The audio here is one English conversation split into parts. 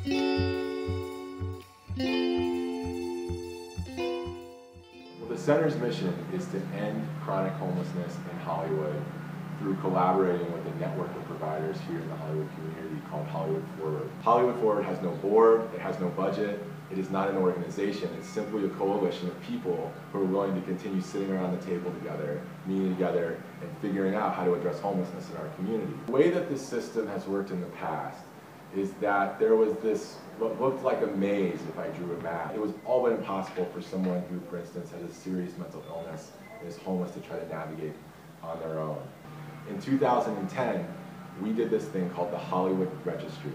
Well, the center's mission is to end chronic homelessness in Hollywood through collaborating with a network of providers here in the Hollywood community called Hollywood Forward. Hollywood Forward has no board, it has no budget, it is not an organization, it's simply a coalition of people who are willing to continue sitting around the table together, meeting together, and figuring out how to address homelessness in our community. The way that this system has worked in the past is that there was this, what looked like a maze if I drew a map. It was all but impossible for someone who, for instance, has a serious mental illness and is homeless to try to navigate on their own. In 2010, we did this thing called the Hollywood Registry,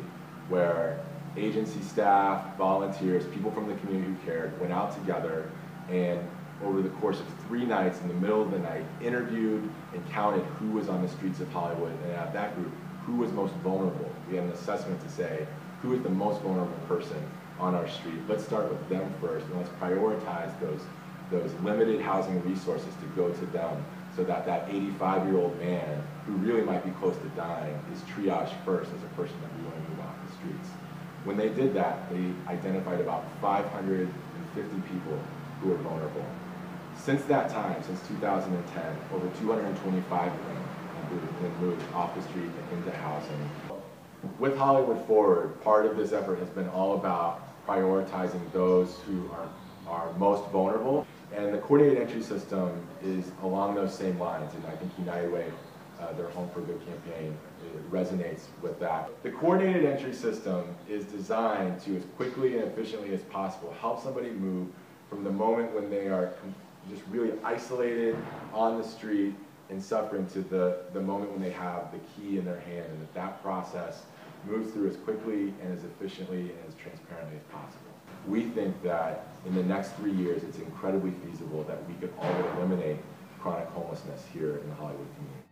where agency staff, volunteers, people from the community who cared, went out together and over the course of 3 nights in the middle of the night, interviewed and counted who was on the streets of Hollywood, and out of that group, who was most vulnerable. We had an assessment to say, who is the most vulnerable person on our street? Let's start with them first, and let's prioritize those limited housing resources to go to them, so that that 85-year-old man who really might be close to dying is triaged first as a person that we want to move off the streets. When they did that, they identified about 550 people who were vulnerable. Since that time, since 2010, over 225 of them have been moved off the street and into housing. With Hollywood Forward, part of this effort has been all about prioritizing those who are most vulnerable. And the coordinated entry system is along those same lines, and I think United Way, their Home for Good campaign, resonates with that. The coordinated entry system is designed to, as quickly and efficiently as possible, help somebody move from the moment when they are just really isolated on the street and suffering to the moment when they have the key in their hand, and that process moves through as quickly and as efficiently and as transparently as possible. We think that in the next 3 years, it's incredibly feasible that we could all eliminate chronic homelessness here in the Hollywood community.